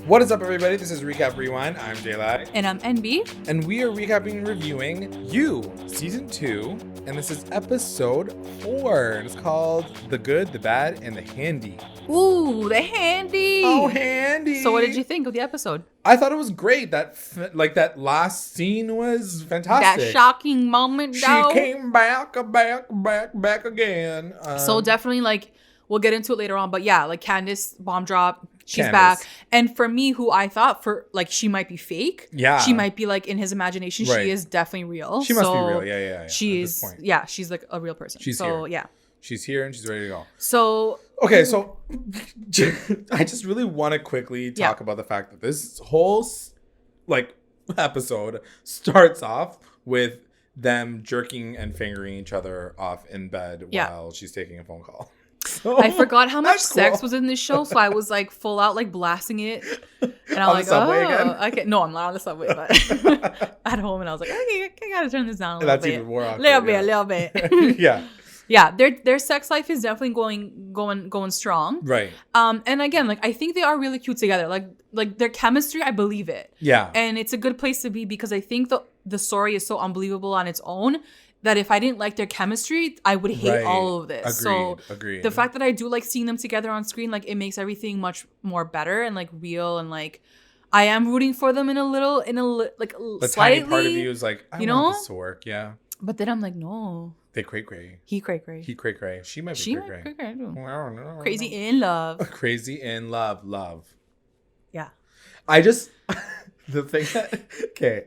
What is up, everybody? This is Recap Rewind. I'm J-Lai. And I'm NB. And we are recapping and reviewing You, Season 2. And this is Episode 4. And it's called The Good, the Bad, and the Handy. Ooh, the Handy. Oh, Handy. So what did you think of the episode? I thought it was great. That last scene was fantastic. That shocking moment, though. She came back again. So definitely, we'll get into it later on. But yeah, Candace, bomb drop. She's Candace. back. And for me, who I thought she might be fake. Yeah. She might be in his imagination. Right. She is definitely real. She must be real. Yeah. She's she's a real person. She's here. Yeah. She's here and she's ready to go. So okay, so I just really want to quickly talk about the fact that this whole episode starts off with them jerking and fingering each other off in bed while she's taking a phone call. So, I forgot how much sex cool. was in this show, so I was full out blasting it, and I'm on the subway again? Okay, no, I'm not on the subway, but at home, and I was like, okay, I gotta turn this down a little bit. That's even more awkward. A little bit. Yeah. Their sex life is definitely going strong. Right. And again, I think they are really cute together. Like their chemistry, I believe it. Yeah. And it's a good place to be because I think the story is so unbelievable on its own that if I didn't like their chemistry, I would hate all of this. Agreed. The fact that I do like seeing them together on screen, it makes everything much more better and real, and I am rooting for them in a the slightly. tiny part of you is I want this to work. Yeah. But then I'm no. They cray. He cray. He cray. She might be cray. I don't know. I don't know. Crazy in love. Crazy in love. Yeah. I just the thing that okay.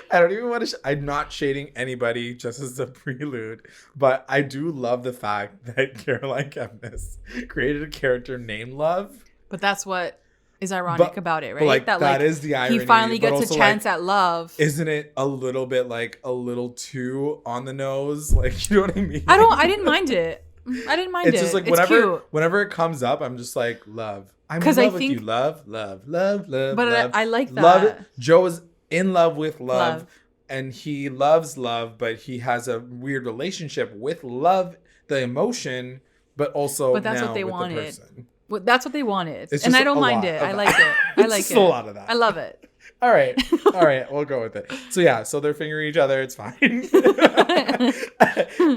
I don't even want to. I'm not shading anybody, just as a prelude, but I do love the fact that Caroline Kepnes created a character named Love. But that's what is ironic about it, right? That is the irony. He finally gets a chance at love. Isn't it a little bit a little too on the nose? You know what I mean? I didn't mind it. It's just whenever it comes up, I'm just love. I'm in love with you. Love. But love. I like that. Love. Joe is in love with love, and he loves love, but he has a weird relationship with love, the emotion, but that's now what they with wanted. The person. That's what they wanted, It's and just I don't mind it. I like it. I like it. A lot of that. I love it. All right, we'll go with it. So they're fingering each other. It's fine.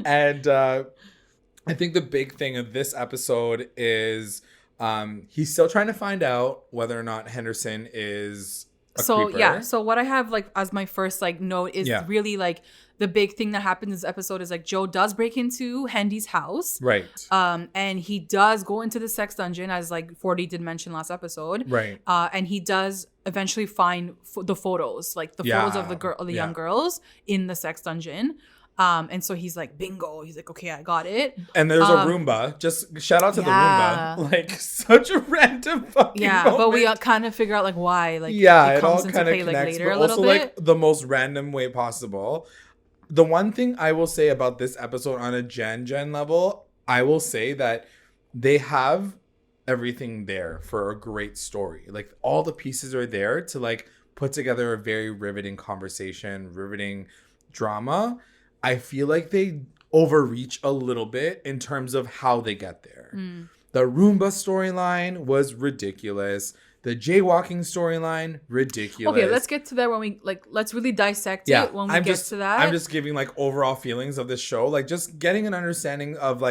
And I think the big thing of this episode is he's still trying to find out whether or not Henderson is creeper. So what I have as my first note is really the big thing that happens in this episode is Joe does break into Hendy's house, right? And he does go into the sex dungeon, as 40 did mention last episode, right? And he does eventually find the photos, photos of the young girls in the sex dungeon. And so he's bingo. He's okay, I got it. And there's a Roomba. Just shout out to the Roomba. Such a random fucking moment. But we kind of figure out why. It all kind of connects, later but a little also bit. The most random way possible. The one thing I will say about this episode on a gen level, I will say that they have everything there for a great story. All the pieces are there to put together a very riveting conversation, riveting drama. I feel they overreach a little bit in terms of how they get there. The Roomba storyline was ridiculous. The jaywalking storyline, ridiculous. Okay, let's get to that when we let's really dissect it when we get to that. I'm just giving overall feelings of this show. Just getting an understanding of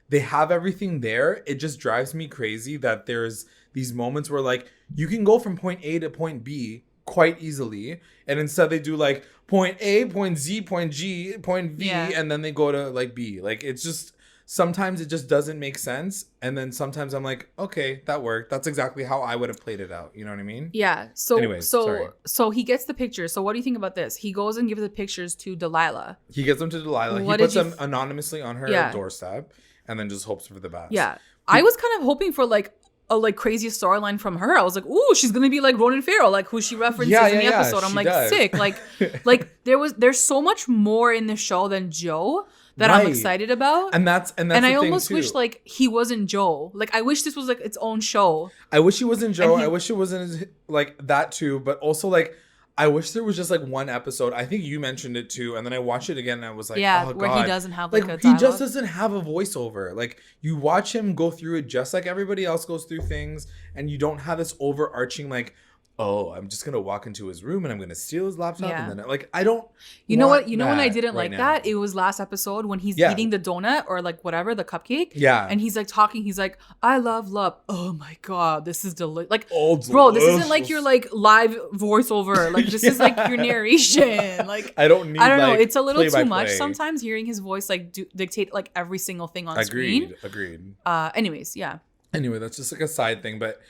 they have everything there. It just drives me crazy that there's these moments where you can go from point A to point B quite easily, and instead they do point A, point Z, point G, point V, and then they go to B. It's just sometimes it just doesn't make sense, and then sometimes I'm okay, that worked. That's exactly how I would have played it out. You know what I mean? Yeah. So anyways, sorry. So he gets the pictures. So what do you think about this? He goes and gives the pictures to Delilah. He gets them to Delilah. He puts them anonymously on her doorstep, and then just hopes for the best. Yeah. I was kind of hoping for a crazy storyline from her. I was ooh, she's gonna be Ronan Farrow, who she references in the episode. I'm does. Sick. There's so much more in the show than Joe that I'm excited about. And that's and I almost wish he wasn't Joe. I wish this was its own show. I wish he wasn't Joe. I wish it wasn't that too. But also I wish there was just like one episode. I think you mentioned it too, and then I watched it again and I was like, yeah, oh where god, he doesn't have like like a he dialogue. just doesn't have a voiceover. Like you watch him go through it just like everybody else goes through things, and you don't have this overarching like, oh, I'm just gonna walk into his room and I'm gonna steal his laptop, and then like I don't. You know what? You know when I didn't right like now. that? It was last episode when he's eating the donut or like whatever, the cupcake. Yeah. And he's like talking. He's like, I love love. Oh my God, this is delicious. Like, Oh, bro, this isn't like your like live voiceover. Like this is like your narration. Like I don't know. Like, it's a little too much play. sometimes hearing his voice like dictate like every single thing on screen. Agreed. Anyways, yeah. Anyway, that's just like a side thing, but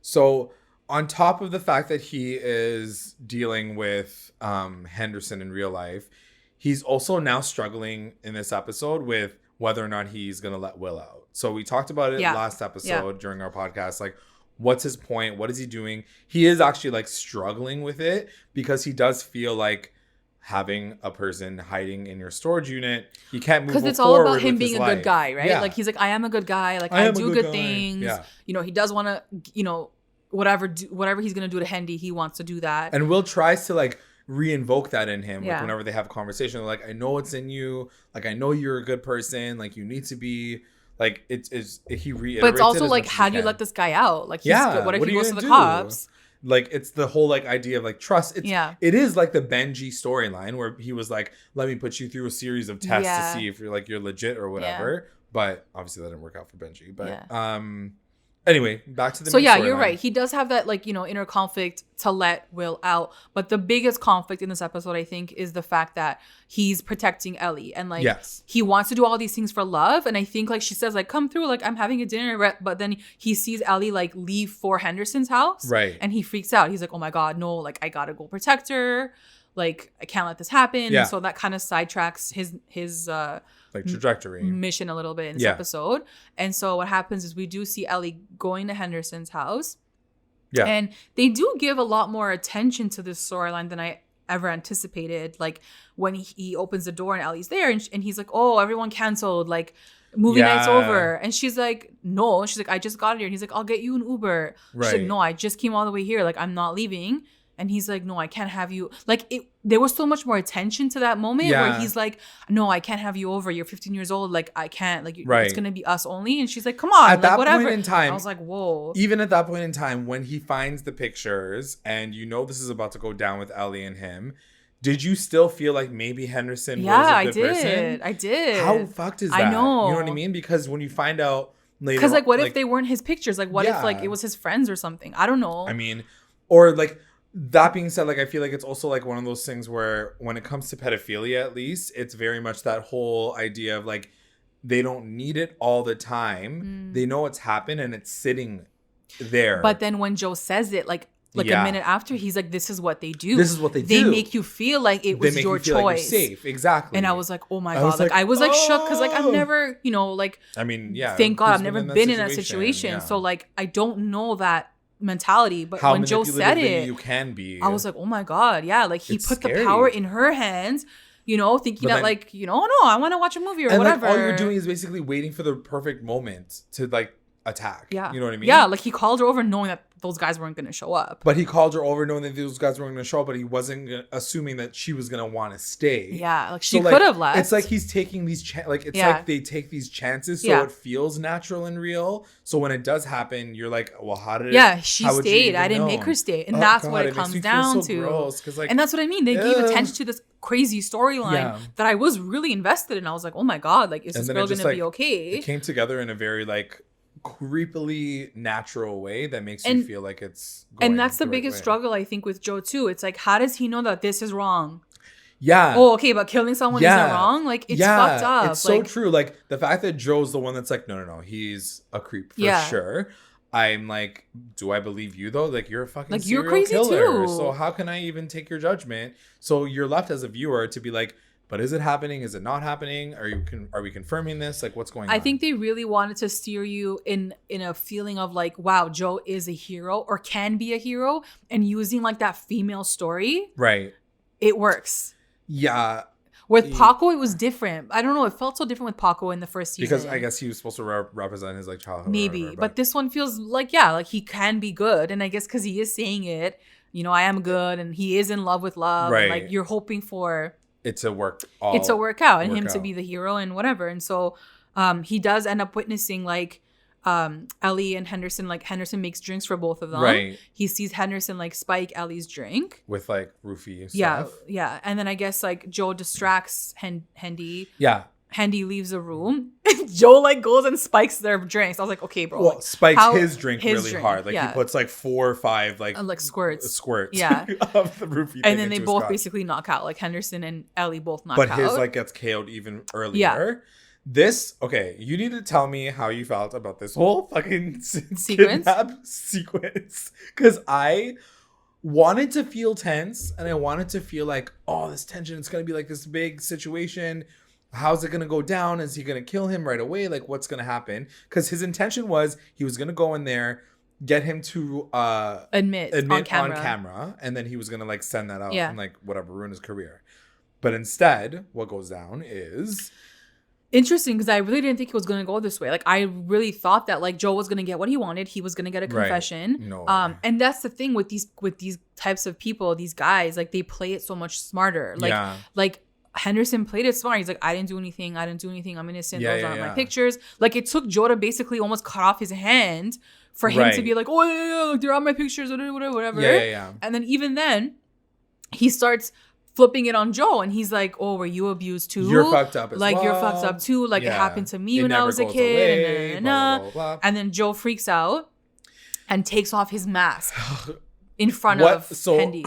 so on top of the fact that he is dealing with Henderson in real life, he's also now struggling in this episode with whether or not he's going to let Will out. So we talked about it last episode during our podcast. Like, what's his point? What is he doing? He is actually like struggling with it because he does feel like having a person hiding in your storage unit, he can't move forward. Because it's all about him with being his a good life. guy, right? Yeah. Like he's like, I am a good guy. Like I do good things. Yeah. You know, he does want to, you know, whatever he's gonna do to Hendy, he wants to do that. And Will tries to like re-invoke that in him. Yeah. Like whenever they have a conversation, they're like, I know it's in you. Like I know you're a good person. Like you need to be. Like he reiterates. But it's also it like, how do you let this guy out? Like, he's good. What if he goes to the cops? Like it's the whole like idea of like trust. It is like the Benji storyline where he was like, let me put you through a series of tests to see if you're legit or whatever. But obviously that didn't work out for Benji. But anyway, back to the main you're right. He does have that like, you know, inner conflict to let Will out. But the biggest conflict in this episode, I think, is the fact that he's protecting Ellie. And like he wants to do all these things for love. And I think like she says, like, come through, like I'm having a dinner. But then he sees Ellie like leave for Henderson's house. Right. And he freaks out. He's like, oh my God, no, like I gotta go protect her. Like I can't let this happen. Yeah. And so that kind of sidetracks his like trajectory mission a little bit in this episode. And so what happens is we do see Ellie going to Henderson's house. Yeah. And they do give a lot more attention to this storyline than I ever anticipated. Like when he opens the door and Ellie's there and he's like, oh, everyone canceled. Like movie night's over. And she's like, no. She's like, I just got here. And he's like, I'll get you an Uber. Right. She's like, no, I just came all the way here. Like I'm not leaving. And he's like, no, I can't have you. Like there was so much more attention to that moment where he's like, no, I can't have you over. You're 15 years old. Like I can't. Like it's going to be us only. And she's like, come on. At that whatever. point in time. I was like, whoa. Even at that point in time, when he finds the pictures and you know this is about to go down with Ellie and him, did you still feel like maybe Henderson was a good person? I did. How fucked is that? I know. You know what I mean? Because when you find out later. Because like, what if they weren't his pictures? Like, what if like it was his friends or something? I don't know. I mean, or like. That being said, like I feel like it's also like one of those things where when it comes to pedophilia, at least, it's very much that whole idea of like they don't need it all the time. They know it's happened and it's sitting there. But then when Joe says it, like a minute after, he's like, "This is what they do. This is what they do. They make you feel like it was your choice. Like you're safe, exactly." And I was like, "Oh my God!" Like I was like shook because like I've never, you know, like I mean, yeah. Thank God I've never been in that situation. Yeah. So like I don't know that mentality, but when Joe said it, you can be. I was like, oh my God, yeah, like he put the power in her hands, you know, thinking that like, you know, no, I want to watch a movie or whatever. Like, all you're doing is basically waiting for the perfect moment to like attack. Yeah, you know what I mean? Yeah, like he called her over knowing that those guys weren't going to show up. But he called her over knowing that those guys weren't going to show up, but he wasn't assuming that she was going to want to stay. Yeah, like she could have left. It's like he's taking these like they take these chances so it feels natural and real. So when it does happen, you're like, well, how did it? Yeah, she stayed. I didn't make her stay, and that's what it comes down to. Gross, like, and that's what I mean. They gave attention to this crazy storyline that I was really invested in. I was like, oh my God, like is this girl going to be okay? It came together in a very like creepily natural way that makes you feel like it's going and that's the biggest struggle I think with Joe too. It's like, how does he know that this is wrong? Yeah. Oh, okay, but killing someone isn't wrong? Like it's fucked up. It's so true. Like the fact that Joe's the one that's like, no, he's a creep for sure. I'm like, do I believe you though? Like you're a fucking like you're crazy killer. Too. So how can I even take your judgment? So you're left as a viewer to be like, but is it happening? Is it not happening? Are we confirming this? Like, what's going on? I think they really wanted to steer you in a feeling of like, wow, Joe is a hero or can be a hero, and using like that female story. Right. It works. Yeah. With Paco, it was different. I don't know. It felt so different with Paco in the first season. Because I guess he was supposed to represent his like childhood. Maybe. Whatever, but this one feels like, like he can be good. And I guess because he is saying it, you know, I am good, and he is in love with love. Right. And, like, you're hoping for it to work out and him to be the hero and whatever. And so he does end up witnessing, like, Ellie and Henderson, like, Henderson makes drinks for both of them. Right. He sees Henderson, like, spike Ellie's drink. With, like, roofie stuff. Yeah. Yeah. And then I guess, like, Joe distracts Hendy. Yeah. Hendy leaves the room. Joe, like, goes and spikes their drinks. I was like, okay, bro. Well, spikes his drink really hard. Like, yeah. he puts, like, 4 or 5, like squirts. Yeah. Of the roofie and then they both basically knock out. Like, Henderson and Ellie both knock out. But his, like, gets KO'd even earlier. Yeah. Okay, you need to tell me how you felt about this whole fucking sequence. Because I wanted to feel tense, and I wanted to feel like, oh, this tension, it's going to be like this big situation. How's it going to go down? Is he going to kill him right away? Like, what's going to happen? Because his intention was he was going to go in there, get him to admit on camera, and then he was going to, like, send that out and, like, whatever, ruin his career. But instead, what goes down is... Interesting, because I really didn't think it was going to go this way. Like, I really thought that, like, Joe was going to get what he wanted. He was going to get a confession. Right. No. And that's the thing with these types of people, these guys, like, they play it so much smarter. Like Henderson played it smart. He's like, I didn't do anything. I'm innocent. Those aren't my pictures. Like, it took Joe to basically almost cut off his hand for him to be like, oh, yeah, look, they're on my pictures, whatever. Yeah. And then even then, he starts flipping it on Joe, and he's like, oh, were you abused too? You're fucked up as like, well. You're fucked up too. Like, it happened to me when I was a kid. And, blah, blah, blah. And then Joe freaks out and takes off his mask in front of Hendy.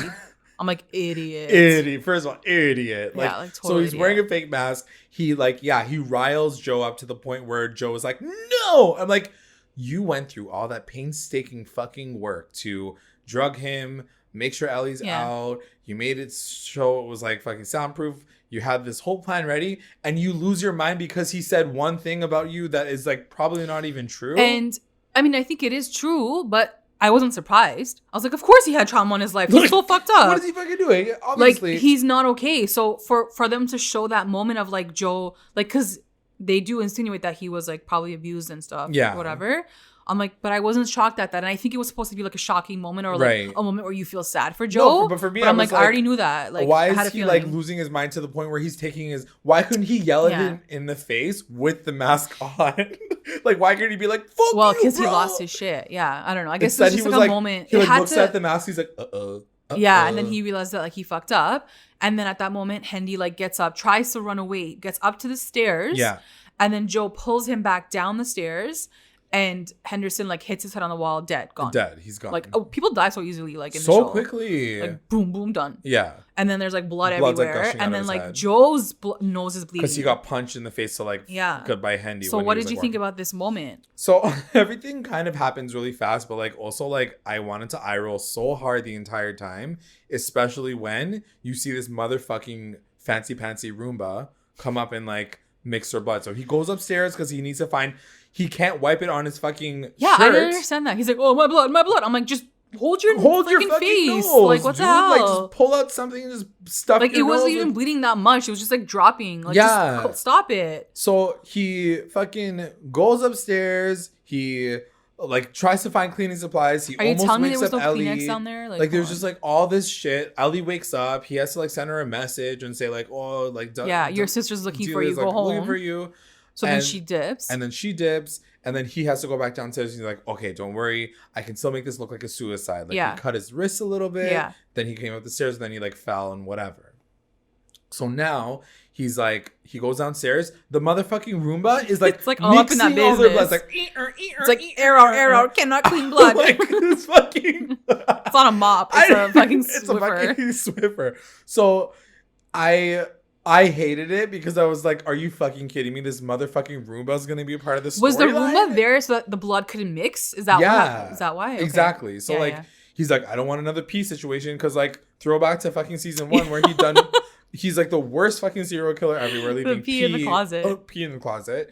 I'm like, idiot. First of all, idiot. Like, like totally so he's wearing a fake mask. He, like, he riles Joe up to the point where Joe is like, no. I'm like, you went through all that painstaking fucking work to drug him, make sure Ellie's out. You made it show it was, like, fucking soundproof. You had this whole plan ready, and you lose your mind because he said one thing about you that is, like, probably not even true. And I mean, I think it is true, but I wasn't surprised. I was like, of course he had trauma in his life. He's so fucked up. What is he fucking doing? Obviously. Like, he's not okay. So for them to show that moment of, like, Joe, like, because they do insinuate that he was, like, probably abused and stuff. Yeah. Whatever. I'm like, but I wasn't shocked at that. And I think it was supposed to be, like, a shocking moment or, like, a moment where you feel sad for Joe. No, but for me, I'm like, I already knew that. Like, why is he, like, losing his mind to the point where he's taking his... Why couldn't he yell at him in the face with the mask on? Like, why couldn't he be like, fuck you, well, because he lost his shit. Yeah, I don't know. I guess it's just, like, a moment. He, like, looks at the mask. He's like, yeah, and then he realized that, like, he fucked up. And then at that moment, Hendy, like, gets up, tries to run away, gets up to the stairs. Yeah. And then Joe pulls him back down the stairs. And Henderson, like, hits his head on the wall, dead, gone. Dead, he's gone. Like, people die so easily, like, in the show. So quickly. Like, boom, boom, done. Yeah. And then there's, like, blood everywhere. Like, and then, like, head. Joe's nose is bleeding. Because he got punched in the face, so, like, goodbye, Hendy. So what did you think about this moment? So everything kind of happens really fast, but, like, also, like, I wanted to eye roll so hard the entire time, especially when you see this motherfucking fancy-pantsy Roomba come up and, like, mix her blood. So he goes upstairs because he needs to find... He can't wipe it on his fucking shirt. I didn't understand that. He's like, oh, my blood. I'm like, just hold your fucking face. Nose, like, what the hell? Like, just pull out something and just stuff like, your nose. It wasn't even bleeding that much. It was just, like, dropping. Like, just stop it. So he fucking goes upstairs. He, like, tries to find cleaning supplies. He almost wakes up Ellie. Are you telling me there was no Kleenex down there? Like there's just, like, all this shit. Ellie wakes up. He has to, like, send her a message and say, like, oh, like... your sister's looking for you. Go home. Looking for you. So then she dips. And then he has to go back downstairs. And he's like, okay, don't worry. I can still make this look like a suicide. Like, he cut his wrist a little bit. Yeah. Then he came up the stairs. And then he, like, fell and whatever. So now he's like, he goes downstairs. The motherfucking Roomba is, like, it's like all up in that business. It's like, it's like, error, cannot clean blood. Like, it's fucking... It's not a mop. It's a fucking Swiffer. It's a fucking Swiffer. So I hated it because I was like, are you fucking kidding me? This motherfucking Roomba is going to be a part of this storyline? Was the Roomba there so that the blood couldn't mix? Is that what? Is that why? Okay. Exactly. So, he's like, I don't want another pee situation because, like, throwback to fucking season 1 where he's, like, the worst fucking serial killer everywhere. Leaving pee in the closet. Oh, pee in the closet.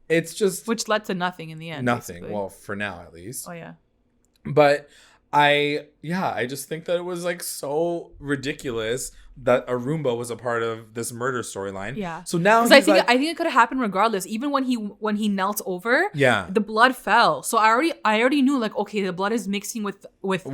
It's just... Which led to nothing in the end. Nothing. Basically. Well, for now, at least. Oh, yeah. But... I just think that it was like so ridiculous that a Roomba was a part of this murder storyline. Yeah. So now I think it could have happened regardless. Even when he knelt over, the blood fell. So I already knew like, okay, the blood is mixing with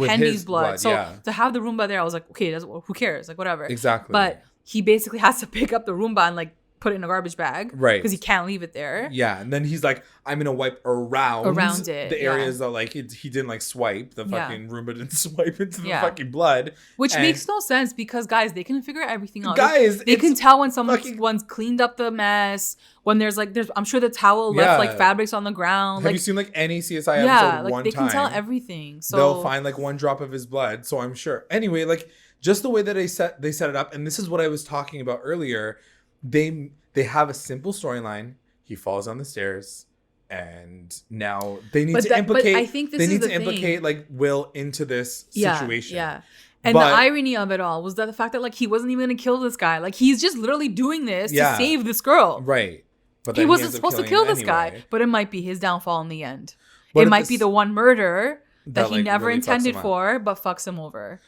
Henry's blood. So to have the Roomba there, I was like, okay, who cares? Like whatever. Exactly. But he basically has to pick up the Roomba and like put it in a garbage bag, right? Because he can't leave it there. Yeah, and then he's like, I'm gonna wipe around it, the areas that like he didn't like swipe. The fucking Roomba didn't swipe into the fucking blood, which makes no sense because guys, they can figure everything out. Guys, they can tell when someone's cleaned up the mess. When there's I'm sure the towel left like fabrics on the ground. Have you seen like any CSI episode? Like they can tell everything. So they'll find like one drop of his blood. So I'm sure. Anyway, like just the way that they set it up, and this is what I was talking about earlier. They have a simple storyline. He falls down the stairs, and now they need to implicate. But I think they need to implicate like Will into this situation. Yeah. And the irony of it all was that the fact that like he wasn't even gonna kill this guy. Like he's just literally doing this to save this girl. Right. But he wasn't supposed to kill this guy. But it might be his downfall in the end. It might be the one murder that he never really intended for, but fucks him over.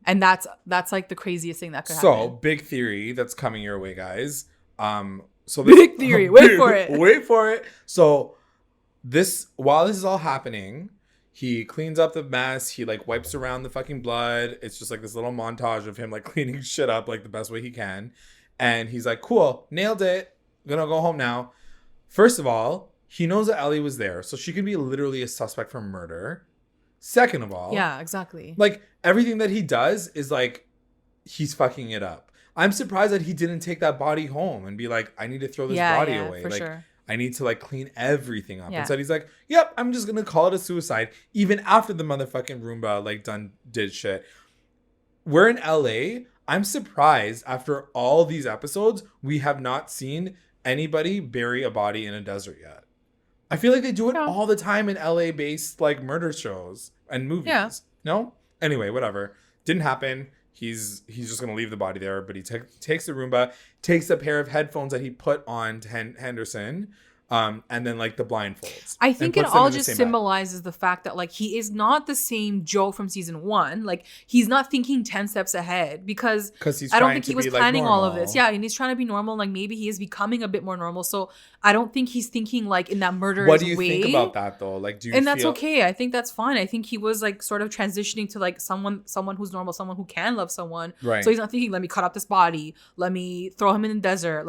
And that's like the craziest thing that could happen. So big theory that's coming your way, guys. So big theory. Wait for it. Wait for it. So while this is all happening, he cleans up the mess. He like wipes around the fucking blood. It's just like this little montage of him like cleaning shit up like the best way he can. And he's like, cool, nailed it. Gonna go home now. First of all, he knows that Ellie was there, so she could be literally a suspect for murder. Second of all, yeah, exactly. Like everything that he does is like he's fucking it up. I'm surprised that he didn't take that body home and be like, I need to throw this body away. For like sure. I need to like clean everything up. Instead he's like, yep, I'm just gonna call it a suicide. Even after the motherfucking Roomba like did shit. We're in LA. I'm surprised after all these episodes, we have not seen anybody bury a body in a desert yet. I feel like they do it all the time in LA based like murder shows and movies. Yeah. No? Anyway, whatever. Didn't happen. He's just going to leave the body there, but he takes the Roomba, takes a pair of headphones that he put on to Henderson, and then like the blindfolds. I think it all just symbolizes the fact that like he is not the same Joe from season 1. Like he's not thinking 10 steps ahead because I don't think he was planning all of this. Yeah, and he's trying to be normal. Like maybe he is becoming a bit more normal. So I don't think he's thinking like in that murderous way. What do you think about that though? Like, that's okay. I think that's fine. I think he was like sort of transitioning to like someone who's normal, someone who can love someone. Right. So he's not thinking, let me cut up this body, let me throw him in the desert,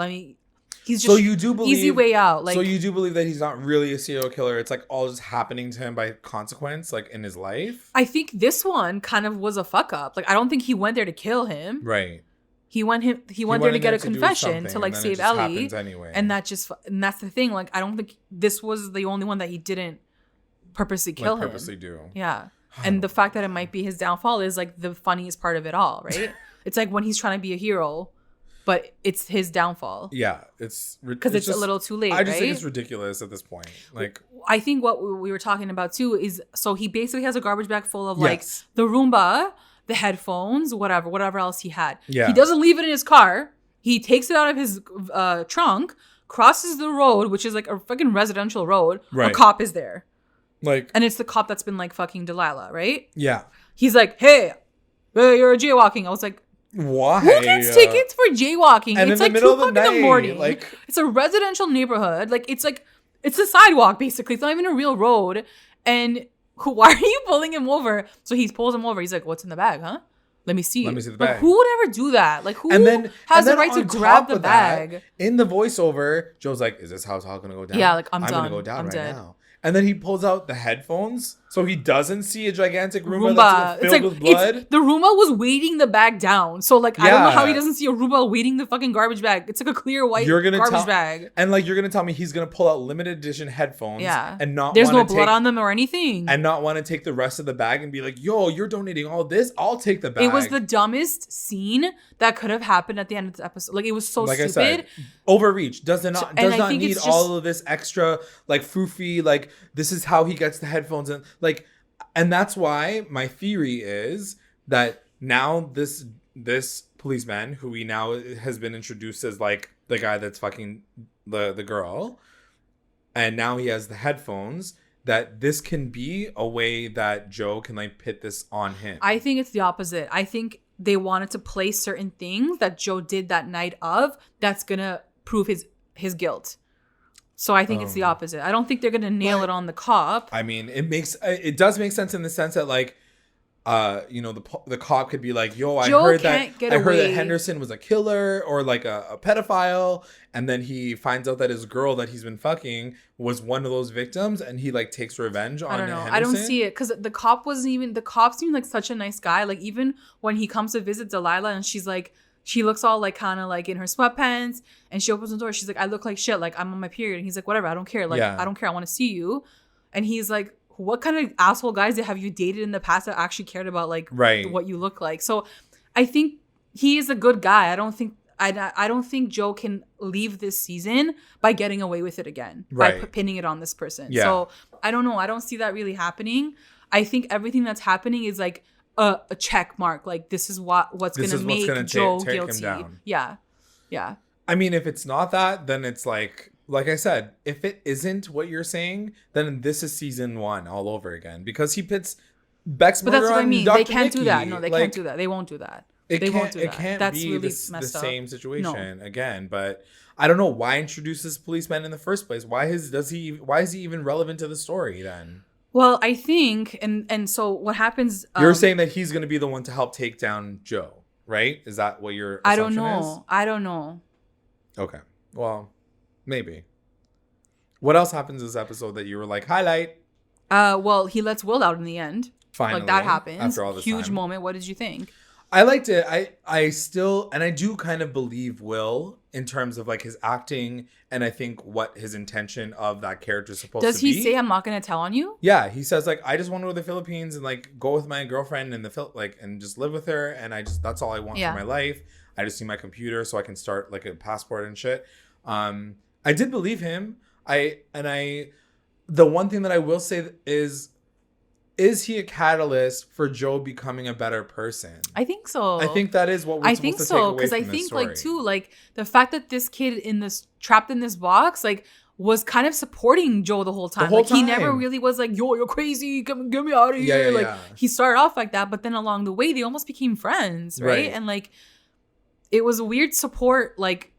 he's just easy way out. Like, so you do believe that he's not really a serial killer. It's like all just happening to him by consequence, like in his life. I think this one kind of was a fuck up. Like I don't think he went there to kill him. Right. He went there to get a confession to like save Ellie. Anyway. And that's the thing. Like I don't think this was the only one that he didn't purposely kill him. Purposely do. Yeah. And the fact that it might be his downfall is like the funniest part of it all, right? It's like when he's trying to be a hero. But it's his downfall. Yeah, it's because it's a little too late. I just think it's ridiculous at this point. Like, I think what we were talking about too is so he basically has a garbage bag full of like the Roomba, the headphones, whatever else he had. Yeah. He doesn't leave it in his car. He takes it out of his trunk, crosses the road, which is like a fucking residential road. Right. A cop is there. Like, and it's the cop that's been like fucking Delilah, right? Yeah. He's like, hey, you're jaywalking. I was like, why? Who gets tickets for jaywalking? And it's in like the middle 2 o'clock of in the morning. Like, it's a residential neighborhood. Like it's a sidewalk basically. It's not even a real road. And why are you pulling him over? So he pulls him over. He's like, "What's in the bag, huh? Let me see. Let me see the bag." Like, who would ever do that? Like who has the right to grab the bag? In the voiceover, Joe's like, "Is this how it's all gonna go down?" Yeah, like I'm done. Gonna go down I'm right dead. now. And then he pulls out the headphones so he doesn't see a gigantic Roomba that's filled with blood. The Roomba was weighting the bag down. So, like, I don't know how he doesn't see a Roomba weighting the fucking garbage bag. It's like a clear white garbage bag. And, like, you're going to tell me he's going to pull out limited edition headphones and not There's no blood on them or anything. And not want to take the rest of the bag and be like, yo, you're donating all this? I'll take the bag. It was the dumbest scene that could have happened at the end of the episode. Like, it was so stupid. I said, overreach. Does not need all of this extra, like, foofy, like, this is how he gets the headphones and like, and that's why my theory is that now this policeman who we now has been introduced as like the guy that's fucking the girl, and now he has the headphones. that this can be a way that Joe can like pit this on him. I think it's the opposite. I think they wanted to play certain things that Joe did that night of that's gonna prove his guilt. So I think it's the opposite. I don't think they're gonna nail it on the cop. I mean, it does make sense in the sense that like, the cop could be like, yo, I heard that Henderson was a killer or like a pedophile, and then he finds out that his girl that he's been fucking was one of those victims, and he like takes revenge on Henderson. I don't see it because the cop seemed like such a nice guy. Like even when he comes to visit Delilah and she's like, she looks all like kind of like in her sweatpants and she opens the door. She's like, I look like shit. Like I'm on my period. And he's like, whatever. I don't care. Like, I don't care. I want to see you. And he's like, what kind of asshole guys have you dated in the past that actually cared about like what you look like? So I think he is a good guy. I don't think Joe can leave this season by getting away with it again, by pinning it on this person. Yeah. So I don't know. I don't see that really happening. I think everything that's happening is like a check mark. Like this is what's going to make Joe guilty. Him down. Yeah. Yeah. I mean, if it's not that, then it's like I said, if it isn't what you're saying, then this is season 1 all over again because he pits Beck's murder on Dr. But that's what I mean. They can't do that. No, they can't do that. They won't do that. They won't do that. It can't that's be really the same situation again. But I don't know why introduce this policeman in the first place. Why is he even relevant to the story then? Well, I think, and so what happens... You're saying that he's going to be the one to help take down Joe, right? Is that what your assumption is? I don't know. Okay. Well, maybe. What else happens this episode that you were like, highlight? Well, he lets Will out in the end. Finally. Like that happens. After all this huge time. Moment. What did you think? I liked it. I still, and I do kind of believe Will in terms of like his acting and I think what his intention of that character is supposed to be. Does he say, I'm not going to tell on you? Yeah. He says like, I just want to go to the Philippines and like go with my girlfriend and and just live with her. And that's all I want for my life. I just need my computer so I can start like a passport and shit. I did believe him. The one thing that I will say is he a catalyst for Joe becoming a better person? I think so. I think that is what we're supposed to take away from this story. Because I think like too, like the fact that this kid trapped in this box, like was kind of supporting Joe the whole time. He never really was like, yo, you're crazy, come get me out of here. He started off like that, but then along the way they almost became friends, right? And like it was a weird support, like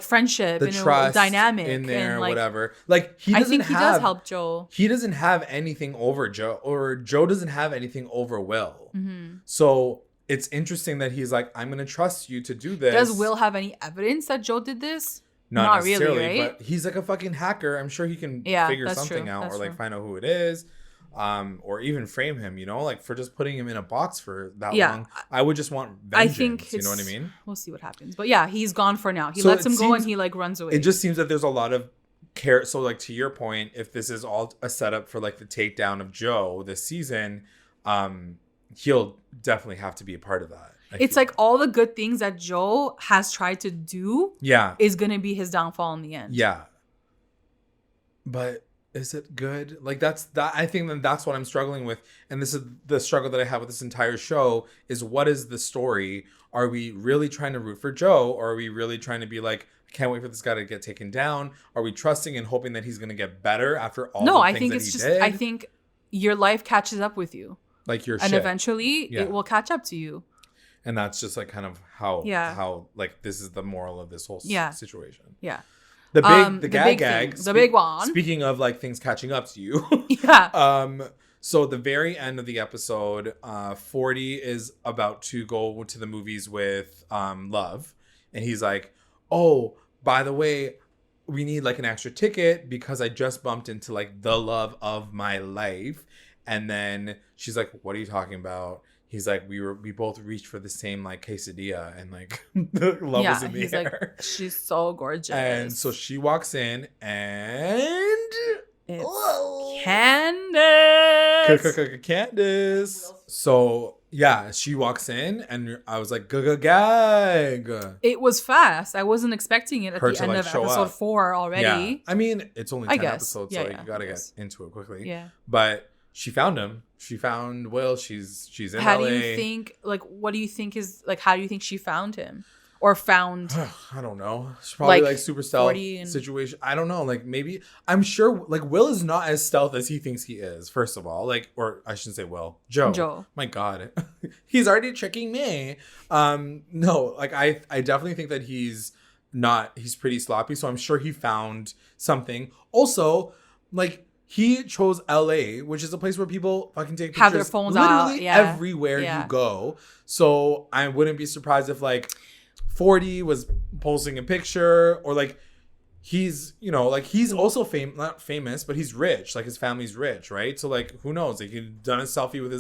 friendship the and trust dynamic in there, and like, whatever. Like I think he does help Joe. He doesn't have anything over Joe, or Joe doesn't have anything over Will. Mm-hmm. So it's interesting that he's like, I'm going to trust you to do this. Does Will have any evidence that Joe did this? Not necessarily, really, right? But he's like a fucking hacker. I'm sure he can figure something out or like find out who it is. Or even frame him, like for just putting him in a box for that long. I would just want vengeance. I think you know what I mean? We'll see what happens. But yeah, he's gone for now. He lets him go and he like runs away. It just seems that there's a lot of care. So like to your point, if this is all a setup for like the takedown of Joe this season, he'll definitely have to be a part of that. It's like all the good things that Joe has tried to do is going to be his downfall in the end. Yeah. But is it good? Like I think that's what I'm struggling with. And this is the struggle that I have with this entire show is what is the story? Are we really trying to root for Joe? Or are we really trying to be like, I can't wait for this guy to get taken down? Are we trusting and hoping that he's going to get better after all the things that he did? I think your life catches up with you. Like your and shit. Eventually it will catch up to you. And that's just like kind of how like this is the moral of this whole situation. Yeah. The big one. Speaking of like things catching up to you. So at the very end of the episode, 40 is about to go to the movies with Love. And he's like, oh, by the way, we need like an extra ticket because I just bumped into like the love of my life. And then she's like, what are you talking about? He's like, we both reached for the same like quesadilla and like the love was in the air. Like, she's so gorgeous. And so she walks in and it's Candace. Candace. So yeah, she walks in and I was like, gag. It was fast. I wasn't expecting it at the end of episode 4 already. Yeah. I mean, it's only 10 episodes, so you gotta get into it quickly. Yeah. But she found him. She found Will. She's in LA. How do you think, like, what do you think is, like, how do you think she found him? or found. I don't know. It's probably like super stealth and... situation. I don't know. Like maybe I'm sure like Will is not as stealth as he thinks he is. First of all, like, or I shouldn't say Will. Joe. My God, he's already tricking me. No, like I definitely think that he's pretty sloppy. So I'm sure he found something. Also, like. He chose LA, which is a place where people fucking take pictures have their phones literally out. Everywhere you go. So I wouldn't be surprised if like 40 was posting a picture, or like he's, you know, like he's also not famous, but he's rich. Like his family's rich, right? So like who knows? Like he'd done a selfie with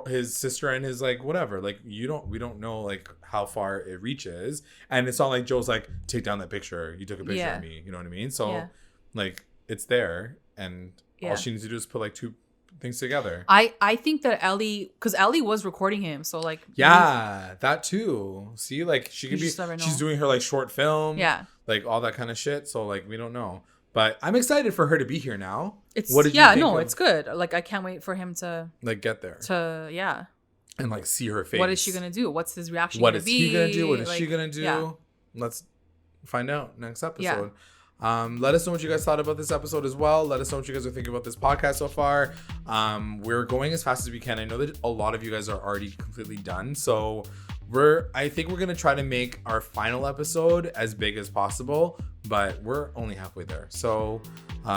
his sister and his like whatever. Like we don't know like how far it reaches, and it's not like Joe's like, take down that picture. You took a picture of me. You know what I mean? So like it's there. And all she needs to do is put like two things together. I think that Ellie, because Ellie was recording him, so like that too. See, like she could be, she's doing her like short film, like all that kind of shit. So like we don't know, but I'm excited for her to be here now. What did you think it's good. Like I can't wait for him to like get there and like see her face. What is she gonna do? What's his reaction? What is he gonna do? What is she gonna do? Yeah. Let's find out next episode. Let us know what you guys thought about this episode as well. Let us know what you guys are thinking about this podcast so far. We're going as fast as we can. I know that a lot of you guys are already completely done, so I think we're gonna try to make our final episode as big as possible, but we're only halfway there. So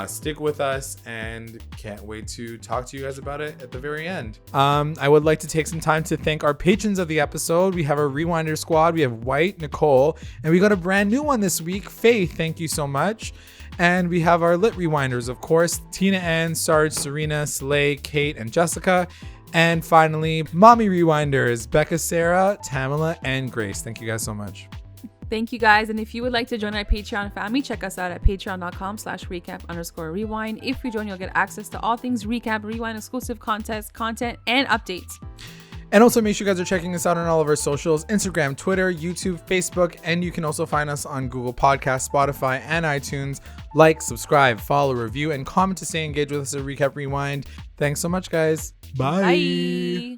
stick with us, and can't wait to talk to you guys about it at the very end. I would like to take some time to thank our patrons of the episode. We have our Rewinder squad. We have White, Nicole, and we got a brand new one this week, Faith. Thank you so much. And we have our Lit Rewinders, of course, Tina Ann, Sarge, Serena, Slay, Kate, and Jessica. And finally, Mommy Rewinders, Becca, Sarah, Tamala, and Grace. Thank you guys so much. Thank you guys. And if you would like to join our Patreon family, check us out at patreon.com/recap_rewind. If you join, you'll get access to all things recap, rewind, exclusive content, and updates. And also make sure you guys are checking us out on all of our socials, Instagram, Twitter, YouTube, Facebook, and you can also find us on Google Podcasts, Spotify, and iTunes. Like, subscribe, follow, review, and comment to stay engaged with us at Recap Rewind. Thanks so much, guys. Bye.